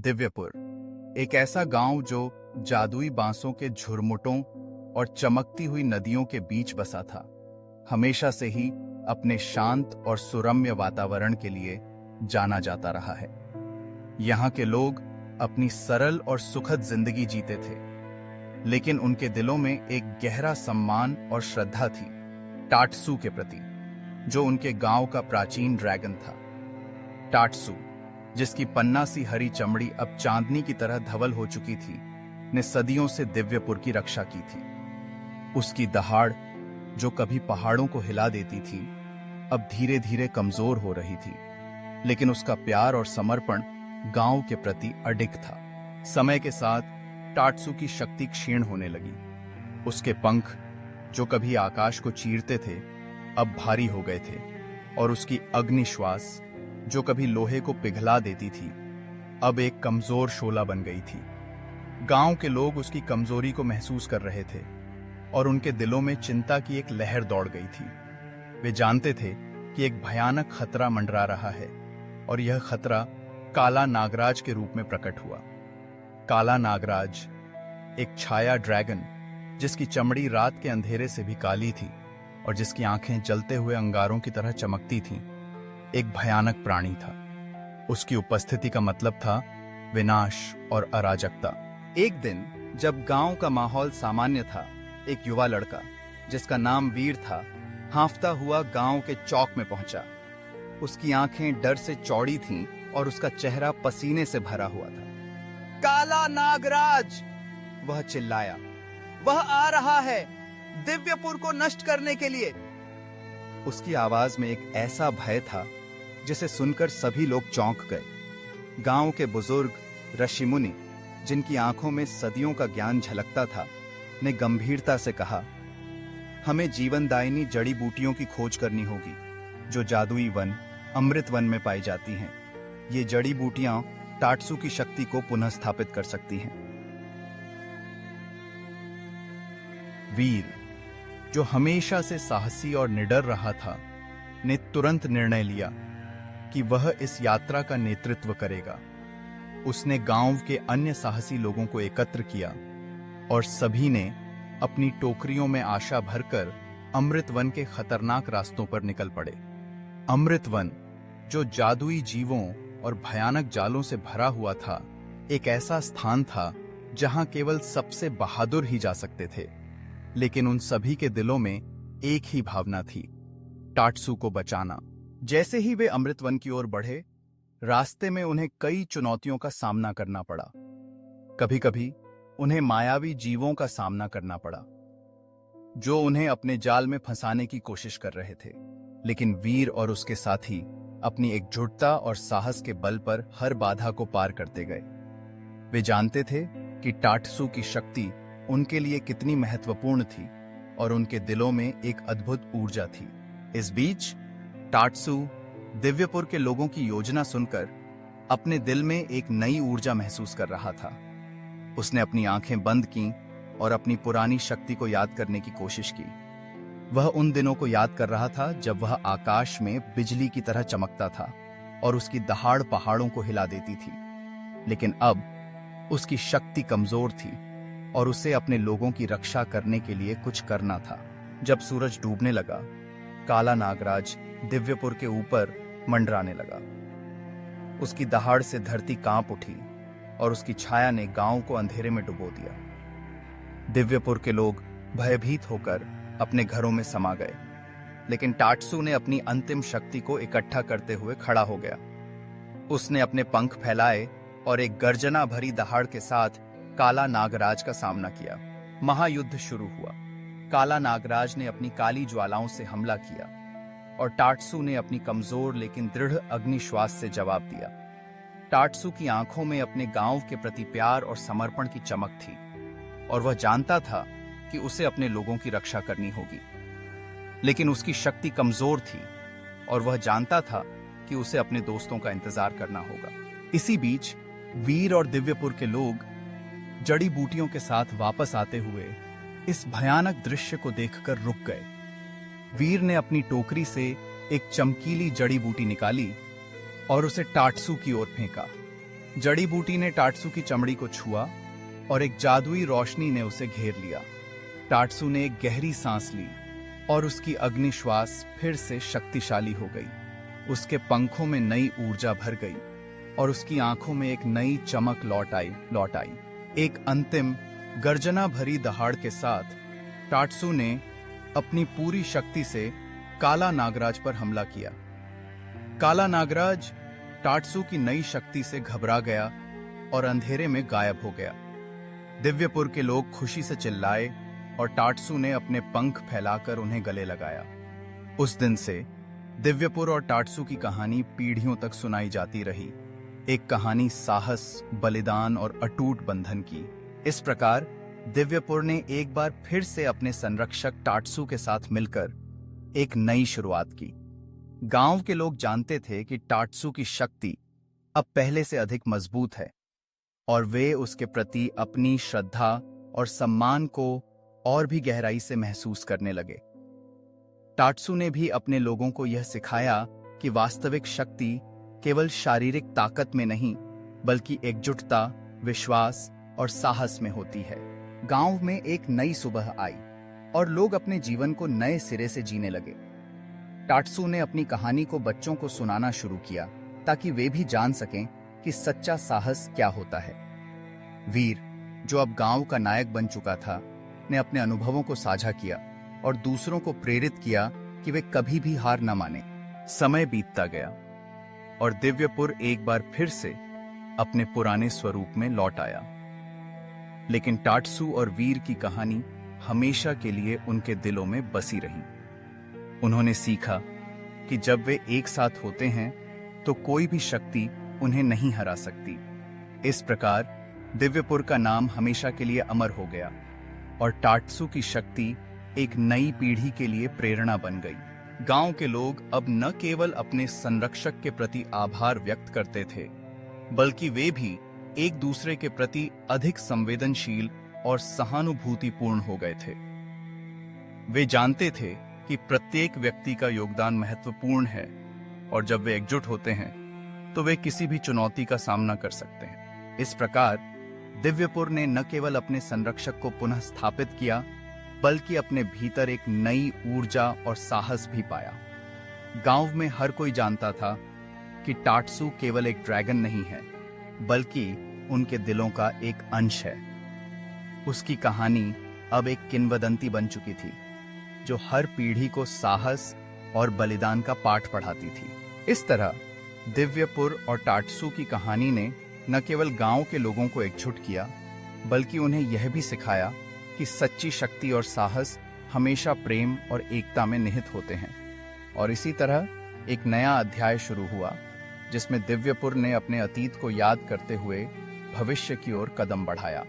दिव्यपुर एक ऐसा गांव जो जादुई बांसों के झुरमुटों और चमकती हुई नदियों के बीच बसा था। हमेशा से ही अपने शांत और सुरम्य वातावरण के लिए जाना जाता रहा है। यहाँ के लोग अपनी सरल और सुखद जिंदगी जीते थे, लेकिन उनके दिलों में एक गहरा सम्मान और श्रद्धा थी टाटसू के प्रति, जो उनके गांव का प्राचीन ड्रैगन था। टाटसू, जिसकी पन्ना सी हरी चमड़ी अब चांदनी की तरह धवल हो चुकी थी, ने सदियों से दिव्यपुर की रक्षा की थी। उसकी दहाड़, जो कभी पहाड़ों को हिला देती थी, अब धीरे धीरे कमजोर हो रही थी, लेकिन उसका प्यार और समर्पण गांव के प्रति अडिग था। समय के साथ टाटसू की शक्ति क्षीण होने लगी। उसके पंख, जो कभी आकाश को चीरते थे, अब भारी हो गए थे, और उसकी अग्निश्वास, जो कभी लोहे को पिघला देती थी, अब एक कमजोर शोला बन गई थी। गांव के लोग उसकी कमजोरी को महसूस कर रहे थे, और उनके दिलों में चिंता की एक लहर दौड़ गई थी। वे जानते थे कि एक भयानक खतरा मंडरा रहा है, और यह खतरा काला नागराज के रूप में प्रकट हुआ। काला नागराज, एक छाया ड्रैगन, जिसकी चमड़ी रात के अंधेरे से भी काली थी और जिसकी आंखें जलते हुए अंगारों की तरह चमकती थीं, एक भयानक प्राणी था। उसकी उपस्थिति का मतलब था विनाश और अराजकता। एक दिन जब गांव का माहौल सामान्य था, एक युवा लड़का, जिसका नाम वीर था, हांफता हुआ गांव के चौक में पहुंचा। उसकी आंखें डर से चौड़ी थीं और उसका चेहरा पसीने से भरा हुआ था। काला नागराज, वह चिल्लाया, वह आ रहा है दिव्यपुर को नष्ट करने के लिए। उसकी आवाज में एक ऐसा भय था जिसे सुनकर सभी लोग चौंक गए। गांव के बुजुर्ग, ऋषि मुनि, जिनकी आंखों में सदियों का ज्ञान झलकता था, ने गंभीरता से कहा, हमें जीवनदायिनी जड़ी बूटियों की खोज करनी होगी, जो जादुई वन अमृत वन में पाई जाती हैं। ये जड़ी बूटियां टाटसू की शक्ति को पुनः स्थापित कर सकती हैं। वीर, जो हमेशा से साहसी और निडर रहा था, ने तुरंत निर्णय लिया कि वह इस यात्रा का नेतृत्व करेगा। उसने गांव के अन्य साहसी लोगों को एकत्र किया और सभी ने अपनी टोकरियों में आशा भरकर अमृत वन के खतरनाक रास्तों पर निकल पड़े। अमृत वन, जो जादुई जीवों और भयानक जालों से भरा हुआ था, एक ऐसा स्थान था जहां केवल सबसे बहादुर ही जा सकते थे। लेकिन उन सभी के दिलों में एक ही भावना थी, टाटसू को बचाना। जैसे ही वे अमृत वन की ओर बढ़े, रास्ते में उन्हें कई चुनौतियों का सामना करना पड़ा। कभी कभी उन्हें मायावी जीवों का सामना करना पड़ा, जो उन्हें अपने जाल में फंसाने की कोशिश कर रहे थे। लेकिन वीर और उसके साथी अपनी एकजुटता और साहस के बल पर हर बाधा को पार करते गए। वे जानते थे कि टाटसू की शक्ति उनके लिए कितनी महत्वपूर्ण थी, और उनके दिलों में एक अद्भुत ऊर्जा थी। इस बीच टाटसू दिव्यपुर के लोगों की योजना सुनकर अपने दिल में एक नई ऊर्जा महसूस कर रहा था। उसने अपनी आंखें बंद की और अपनी पुरानी शक्ति को याद करने की कोशिश की। वह उन दिनों को याद कर रहा था जब वह आकाश में बिजली की तरह चमकता था और उसकी दहाड़ पहाड़ों को हिला देती थी। लेकिन अब उसकी शक्ति कमजोर थी और उसे अपने लोगों की रक्षा करने के लिए कुछ करना था। जब सूरज डूबने लगा, काला नागराज दिव्यपुर के ऊपर मंडराने लगा। उसकी दहाड़ से धरती कांप उठी और उसकी छाया ने गांव को अंधेरे में डुबो दिया। दिव्यपुर के लोग भयभीत होकर अपने घरों में समा गए, लेकिन टाटसू ने अपनी अंतिम शक्ति को इकट्ठा करते हुए खड़ा हो गया। उसने अपने पंख फैलाए और एक गर्जना भरी दहाड़ के साथ काला नागराज का सामना किया। महायुद्ध शुरू हुआ। काला नागराज ने अपनी काली ज्वालाओं से हमला किया और टाटसू ने अपनी कमजोर लेकिन दृढ़ अग्निश्वास से जवाब दिया। टाटसू की आंखों में अपने गांव के प्रति प्यार और समर्पण की चमक थी, और वह जानता था कि उसे अपने लोगों की रक्षा करनी होगी। लेकिन उसकी शक्ति कमजोर थी, और वह जानता था कि उसे अपने दोस्तों का इंतजार करना होगा। इसी बीच वीर और दिव्यपुर के लोग जड़ी बूटियों के साथ वापस आते हुए इस भयानक दृश्य को देखकर रुक गए। वीर ने अपनी टोकरी से एक चमकीली जड़ी बूटी निकाली और उसे टाटसू की ओर फेंका। जड़ी बूटी ने टाटसू की चमड़ी को छुआ और एक जादुई रोशनी ने उसे घेर लिया। टाटसू ने एक गहरी सांस ली और उसकी अग्निश्वास फिर से शक्तिशाली हो गई। उसके पंखों में नई ऊर्जा भर गई और उसकी आंखों में एक नई चमक लौट आई। एक अंतिम गर्जना भरी दहाड़ के साथ टाटसू ने अपनी पूरी शक्ति से काला नागराज पर हमला किया। काला नागराज टाटसू की नई शक्ति से घबरा गया और अंधेरे में गायब हो गया। दिव्यपुर के लोग खुशी से चिल्लाए और टाटसू ने अपने पंख फैलाकर उन्हें गले लगाया। उस दिन से दिव्यपुर और टाटसू की कहानी पीढ़ियों तक सुनाई जाती रही, एक कहानी साहस, बलिदान और अटूट बंधन की। इस प्रकार दिव्यपुर ने एक बार फिर से अपने संरक्षक टाटसू के साथ मिलकर एक नई शुरुआत की। गांव के लोग जानते थे कि टाटसू की शक्ति अब पहले से अधिक मजबूत है और वे उसके प्रति अपनी श्रद्धा और सम्मान को और भी गहराई से महसूस करने लगे। टाटसू ने भी अपने लोगों को यह सिखाया कि वास्तविक शक्ति केवल शारीरिक ताकत में नहीं, बल्कि एकजुटता, विश्वास और साहस में होती है। गांव में एक नई सुबह आई और लोग अपने जीवन को नए सिरे से जीने लगे। टाटसू ने अपनी कहानी को बच्चों को सुनाना शुरू किया ताकि वे भी जान सकें कि सच्चा साहस क्या होता है। वीर, जो अब गांव का नायक बन चुका था, ने अपने अनुभवों को साझा किया और दूसरों को प्रेरित किया कि वे कभी भी हार न माने। समय बीतता गया और दिव्यपुर एक बार फिर से अपने पुराने स्वरूप में लौट आया। लेकिन टाटसू और वीर की कहानी हमेशा के लिए उनके दिलों में बसी रही। उन्होंने सीखा कि जब वे एक साथ होते हैं तो कोई भी शक्ति उन्हें नहीं हरा सकती। इस प्रकार दिव्यपुर का नाम हमेशा के लिए अमर हो गया और टाटसू की शक्ति एक नई पीढ़ी के लिए प्रेरणा बन गई। गांव के लोग अब न केवल अपने संरक्षक के प्रति आभार व्यक्त करते थे, बल्कि वे भी एक दूसरे के प्रति अधिक संवेदनशील और सहानुभूतिपूर्ण हो गए थे। वे जानते थे कि प्रत्येक व्यक्ति का योगदान महत्वपूर्ण है और जब वे एकजुट होते हैं तो वे किसी भी चुनौती का सामना कर सकते हैं। इस प्रकार दिव्यपुर ने न केवल अपने संरक्षक को पुनः स्थापित किया, बल्कि अपने भीतर एक नई ऊर्जा और साहस भी पाया। गांव में हर कोई जानता था कि टाटसू केवल एक ड्रैगन नहीं है, बल्कि उनके दिलों का एक अंश है। उसकी कहानी अब एक किंवदंती बन चुकी थी, जो हर पीढ़ी को साहस और बलिदान का पाठ पढ़ाती थी। इस तरह दिव्यपुर और टाटसू की कहानी ने न केवल गांव के लोगों को एकजुट किया, बल्कि उन्हें यह भी सिखाया कि सच्ची शक्ति और साहस हमेशा प्रेम और एकता में निहित होते हैं। और इसी तरह एक नया अध्याय शुरू हुआ, जिसमें दिव्यपुर ने अपने अतीत को याद करते हुए भविष्य की ओर कदम बढ़ाया।